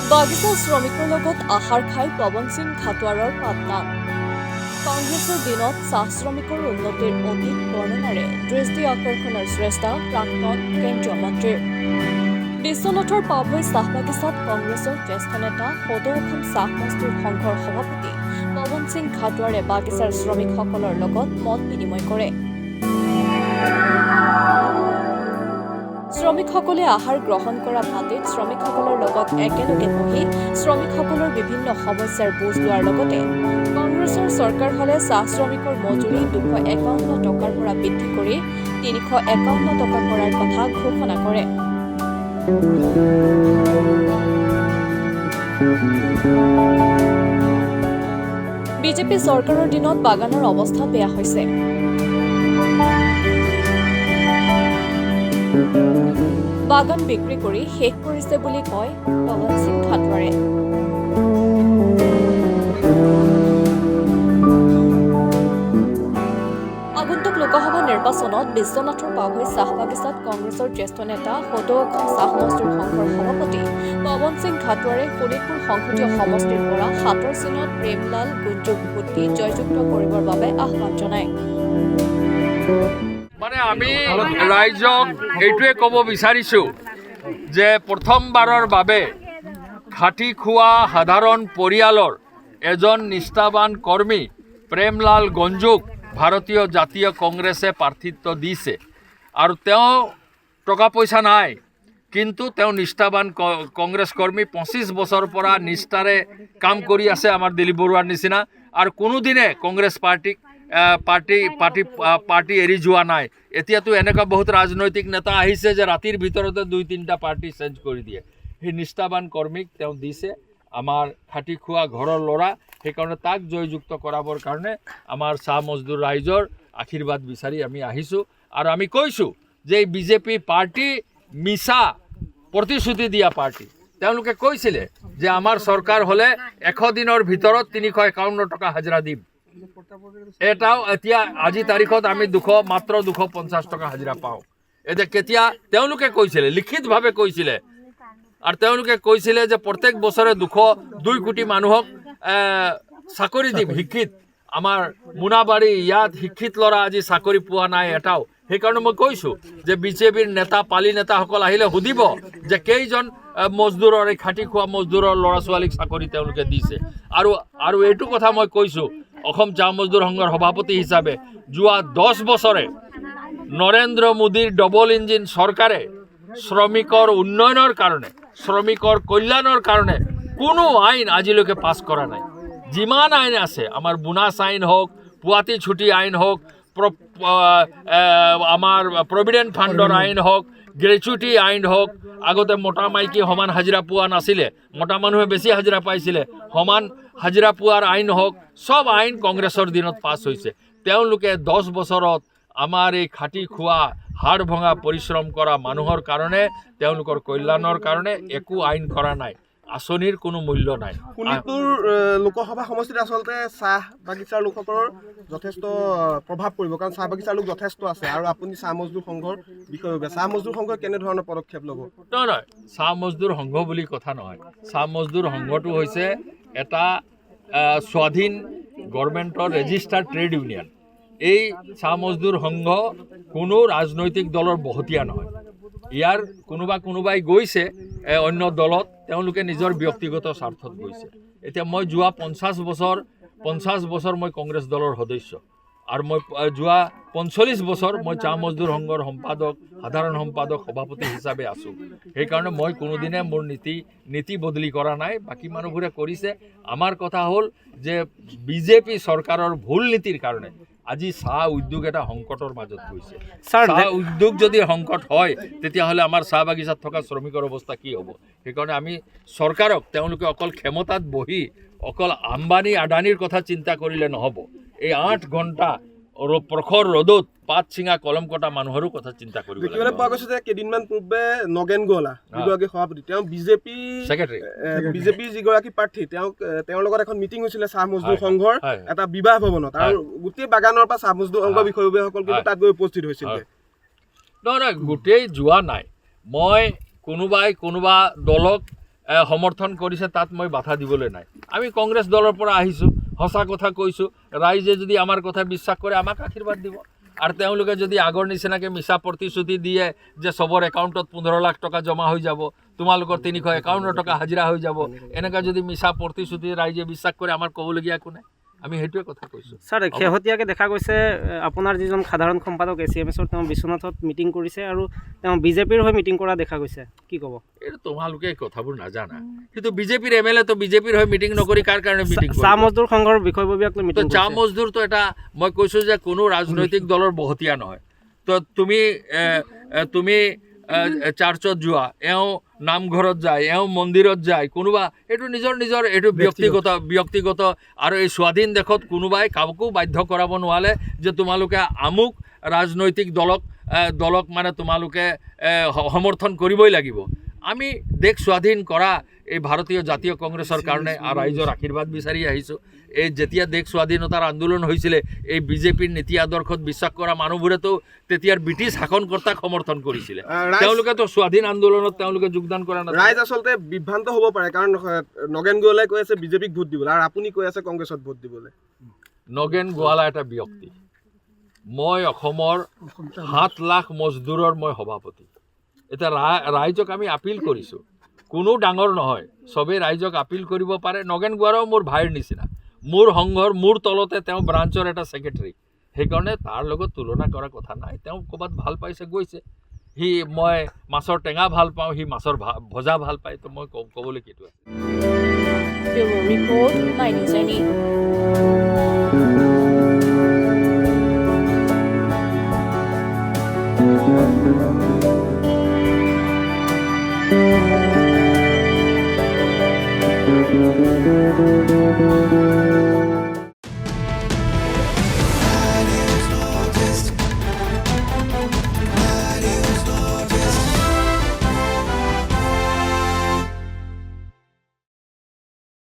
বাগিচা শ্ৰমিকৰ লগত আহাৰ খাই পৱন সিং খাটোৱাৰৰ পাত্তা কংগ্ৰেছৰ দিনত চাহ শ্ৰমিকৰ উন্নতিৰ অতীত বৰ্ণনাৰে দৃষ্টি আকৰ্ষণৰ শ্ৰেষ্ঠা প্ৰাক্তন কেন্দ্ৰীয় মন্ত্ৰীৰ বিশ্বনাথৰ পাভৈ চাহ বাগিচাত কংগ্ৰেছৰ জ্যেষ্ঠ নেতা সদৌ অসম চাহ মজদুৰ সংঘৰ সভাপতি পৱন সিং খাটোৱাৰে বাগিচাৰ শ্ৰমিকসকলৰ লগত মত বিনিময় কৰে। শ্ৰমিকসকলে আহাৰ গ্ৰহণ কৰা পাৰ্টিত শ্ৰমিকসকলৰ লগত একেলগে বহি শ্ৰমিকসকলৰ বিভিন্ন সমস্যাৰ বুজ লোৱাৰ লগতে কংগ্ৰেছৰ চৰকাৰ হলে চাহ শ্ৰমিকৰ মজুৰি 251 টকাৰ পৰা বৃদ্ধি কৰি 351 টকা কৰাৰ কথা ঘোষণা কৰে। বিজেপি চৰকাৰৰ দিনত বাগানৰ অৱস্থা বেয়া হৈছে। বাগান বিক্ৰী কৰি শেষ কৰিছে বুলি কয় পৱন সিং খাটোৱাৰে। আগন্তুক লোকসভা নিৰ্বাচনত বিশ্বনাথৰ পাভৈ চাহ বাগিচাত কংগ্ৰেছৰ জ্যেষ্ঠ নেতা সদৌ অসম চাহ মজদুৰ সংঘৰ সভাপতি পৱন সিং খাটোৱাৰে শোণিতপুৰ সংসদীয় সমষ্টিৰ পৰা হাতৰ চিনত প্ৰেমলাল গুঞ্জুক ভোট দি জয়যুক্ত কৰিবৰ বাবে আহ্বান জনায়। মানে আমি ৰাইজক এইটোৱে ক'ব বিচাৰিছোঁ যে প্ৰথমবাৰৰ বাবে খাটি খোৱা সাধাৰণ পৰিয়ালৰ এজন নিষ্ঠাবান কৰ্মী প্ৰেমলাল গঞ্জুক ভাৰতীয় জাতীয় কংগ্ৰেছে প্ৰাৰ্থিত্ব দিছে আৰু তেওঁ টকা পইচা নাই, কিন্তু তেওঁ নিষ্ঠাবান কংগ্ৰেছ কৰ্মী 25 বছৰৰ পৰা নিষ্ঠাৰে কাম কৰি আছে আমাৰ দিলীপ বৰুৱাৰ নিচিনা, আৰু কোনোদিনে কংগ্ৰেছ পাৰ্টি এৰি যোৱা নাই। এতিয়াতো এনেকুৱা বহুত ৰাজনৈতিক নেতা আহিছে যে ৰাতিৰ ভিতৰতে 2-3টা পাৰ্টি চেঞ্জ কৰি দিয়ে। সেই নিষ্ঠাবান কৰ্মীক তেওঁ দিছে আমাৰ খাটি খোৱা ঘৰৰ ল'ৰা, সেইকাৰণে তাক জয়যুক্ত কৰাবৰ কাৰণে আমাৰ চাহ মজদুৰ ৰাইজৰ আশীৰ্বাদ বিচাৰি আমি আহিছোঁ। আৰু আমি কৈছোঁ যে এই বিজেপি পাৰ্টি মিছা প্ৰতিশ্ৰুতি দিয়া পাৰ্টি। তেওঁলোকে কৈছিলে যে আমাৰ চৰকাৰ হ'লে 100 দিনৰ ভিতৰত 351 টকা হাজিৰা দিম। এটাও এতিয়া আজি তাৰিখত আমি মাত্ৰ 250 টকা হাজিৰা পাওঁ। এতিয়া কেতিয়া তেওঁলোকে কৈছিলে, লিখিতভাৱে কৈছিলে, আৰু তেওঁলোকে কৈছিলে যে প্ৰত্যেক বছৰে 2 কোটি মানুহক চাকৰি দিম শিক্ষিত। আমাৰ মোনাবাৰী ইয়াত শিক্ষিত ল'ৰা আজি চাকৰি পোৱা নাই এটাও। সেইকাৰণে মই কৈছোঁ যে বিজেপিৰ নেতা পালি নেতাসকল আহিলে সুধিব যে কেইজন মজদুৰৰ, এই খাটি খোৱা মজদুৰৰ ল'ৰা ছোৱালীক চাকৰি তেওঁলোকে দিছে। আৰু এইটো কথা মই কৈছোঁ অসম চাহ মজদুৰ সংঘৰ সভাপতি হিচাপে, যোৱা 10 বছৰে নৰেন্দ্ৰ মোদীৰ ডবল ইঞ্জিন চৰকাৰে শ্ৰমিকৰ উন্নয়নৰ কাৰণে, শ্ৰমিকৰ কল্যাণৰ কাৰণে কোনো আইন আজিলৈকে পাছ কৰা নাই। যিমান আইন আছে, আমাৰ বোনাছ আইন হওক, পুৱাতি ছুটি আইন হওক, আমাৰ প্ৰভিডেণ্ট ফাণ্ডৰ আইন হওক, গ্ৰেচুইটি আইন হওক, আগতে মতা মাইকী সমান হাজিৰা পোৱা নাছিলে, মতা মানুহে বেছি হাজিৰা পাইছিলে, সমান হাজিৰা পোৱাৰ আইন হওক, সব আইন কংগ্ৰেছৰ দিনত পাছ হৈছে। তেওঁলোকে 10 বছৰত আমাৰ এই খাটি খোৱা হাড় ভঙা পৰিশ্ৰম কৰা মানুহৰ কাৰণে, তেওঁলোকৰ কল্যাণৰ কাৰণে একো আইন কৰা নাই, আঁচনিৰ কোনো মূল্য নাই। শোণিতপুৰ লোকসভা সমষ্টিত আচলতে চাহ বাগিচাৰ লোকসকলৰ যথেষ্ট প্ৰভাৱ পৰিব, কাৰণ চাহ বাগিচাৰ লোক যথেষ্ট আছে। আৰু আপুনি চাহ মজদুৰ সংঘৰ বিষয়ে চাহ মজদুৰ সংঘই কেনেধৰণৰ পদক্ষেপ ল'ব? নহয়, চাহ মজদুৰ সংঘ বুলি কথা নহয়। চাহ মজদুৰ সংঘটো হৈছে এটা স্বাধীন গভৰ্ণমেণ্টৰ ৰেজিষ্টাৰ্ড ট্ৰেড ইউনিয়ন। এই চাহ মজদুৰ সংঘ কোনো ৰাজনৈতিক দলৰ বহতীয়া নহয়। ইয়াৰ কোনোবাই গৈছে অন্য দলত, তেওঁলোকে নিজৰ ব্যক্তিগত স্বাৰ্থত গৈছে। এতিয়া মই যোৱা 50 বছৰ মই কংগ্ৰেছ দলৰ সদস্য, আৰু মই যোৱা 45 বছৰ মই চাহ মজদুৰ সংঘৰ সম্পাদক, সাধাৰণ সম্পাদক, সভাপতি হিচাপে আছোঁ। সেইকাৰণে মই কোনোদিনে মোৰ নীতি বদলি কৰা নাই, বাকী মানুহবোৰে কৰিছে। আমাৰ কথা হ'ল যে বিজেপি চৰকাৰৰ ভুল নীতিৰ কাৰণে আজি চাহ উদ্যোগ এটা সংকটৰ মাজত গৈছে। চাহ উদ্যোগ যদি সংকট হয়, তেতিয়াহ'লে আমাৰ চাহ বাগিচাত থকা শ্ৰমিকৰ অৱস্থা কি হ'ব? সেইকাৰণে আমি চৰকাৰক, তেওঁলোকে অকল ক্ষমতাত বহি অকল আম্বানী আদানীৰ কথা চিন্তা কৰিলে নহ'ব। এই 8 ঘণ্টা প্ৰখৰ ৰ'দত পাত ছিঙা কলম কটা মানুহৰো কথা চিন্তা কৰিব লাগিব। দেখিবলৈ পোৱা গৈছে যে কেইদিনমান পূৰ্বে নগেন গোৱালা যিগৰাকী সভাপতি, তেওঁ বিজেপি যিগৰাকী প্ৰাৰ্থী, তেওঁৰ লগত এখন মিটিং হৈছিলে চাহ মজদুৰ সংঘৰ এটা বিবাহ ভৱনত, আৰু গোটেই বাগানৰ পৰা চাহ মজদুৰ সংঘৰ বিষয়ববীয়াসকল কিন্তু তাত গৈ উপস্থিত হৈছিল। নহয়, গোটেই যোৱা নাই। মই কোনোবা দলক সমৰ্থন কৰিছে তাত মই বাধা দিবলৈ নাই আমি কংগ্ৰেছ দলৰ পৰা আহিছোঁ সঁচা কথা কৈছোঁ ৰাইজে যদি আমাৰ কথা বিশ্বাস কৰে আমাক আশীৰ্বাদ দিব আৰু তেওঁলোকে যদি আগৰ নিচিনাকৈ মিছা প্ৰতিশ্ৰুতি দিয়ে যে চবৰ একাউণ্টত 15 লাখ টকা জমা হৈ যাব তোমালোকৰ 351 টকা হাজিৰা হৈ যাব এনেকুৱা যদি মিছা প্ৰতিশ্ৰুতি ৰাইজে বিশ্বাস কৰে আমাৰ ক'বলগীয়া একো নাই আমি সেইটোৱে কথা কৈছোঁ ছাৰ শেহতীয়াকৈ দেখা গৈছে আপোনাৰ যিজন সাধাৰণ সম্পাদক ACMSৰ তেওঁ বিশ্বনাথত মিটিং কৰিছে আৰু তেওঁ বিজেপিৰ হৈ মিটিং কৰা দেখা গৈছে কি ক'ব এইটো তোমালোকে কথাবোৰ নাজানা কিন্তু বিজেপিৰ MLA তো বিজেপিৰ হৈ মিটিং নকৰি কাৰ কাৰণে মিটিং চাহ মজদুৰ সংঘৰ বিষয়ববীয়াক লৈ মিটিং চাহ মজদুৰটো এটা মই কৈছোঁ যে কোনো ৰাজনৈতিক দলৰ বহতীয়া নহয় তো তুমি চাৰ্চত যোৱা এওঁ নামঘৰত যায় এওঁ মন্দিৰত যায় কোনোবা এইটো নিজৰ এইটো ব্যক্তিগত আৰু এই স্বাধীন দেশত কোনোবাই কাকো বাধ্য কৰাব নোৱাৰে যে তোমালোকে আমুক ৰাজনৈতিক দলক মানে তোমালোকে সমৰ্থন কৰিবই লাগিব আমি দেশ স্বাধীন কৰা এই ভাৰতীয় জাতীয় কংগ্ৰেছৰ কাৰণে ৰাইজৰ আশীৰ্বাদ বিচাৰি আহিছোঁ এই যেতিয়া দেশ স্বাধীনতাৰ আন্দোলন হৈছিলে এই বিজেপিৰ নীতি আদৰ্শত বিশ্বাস কৰা মানুহবোৰেতো তেতিয়াৰ ব্ৰিটিছ শাসনকৰ্তাক সমৰ্থন কৰিছিলে তেওঁলোকেতো স্বাধীন আন্দোলনত তেওঁলোকে যোগদান কৰা নাছিল ৰাইজ আচলতে বিভ্ৰান্ত হ'ব পাৰে কাৰণ নগেন গোৱালাই কৈ আছে বিজেপিক ভোট দিবলৈ আৰু আপুনি কৈ আছে কংগ্ৰেছত ভোট দিবলৈ নগেন গোৱালা এটা ব্যক্তি মই অসমৰ 7 লাখ মজদুৰৰ মই সভাপতি এতিয়া ৰাইজক আমি আপিল কৰিছোঁ কোনো ডাঙৰ নহয় চবেই ৰাইজক আপিল কৰিব পাৰে নগেন গোৱালাও মোৰ ভাইৰ নিচিনা মোৰ সংঘৰ মোৰ তলতে তেওঁ ব্ৰাঞ্চৰ এটা ছেক্ৰেটাৰী সেইকাৰণে তাৰ লগত তুলনা কৰাৰ কথা নাই তেওঁ ক'ৰবাত ভাল পাইছে গৈছে মই মাছৰ টেঙা ভাল পাওঁ সি মাছৰ ভজা ভাল পায় তো মই ক'বলৈ কিটো আছে bureau report 9 News Any Thank you.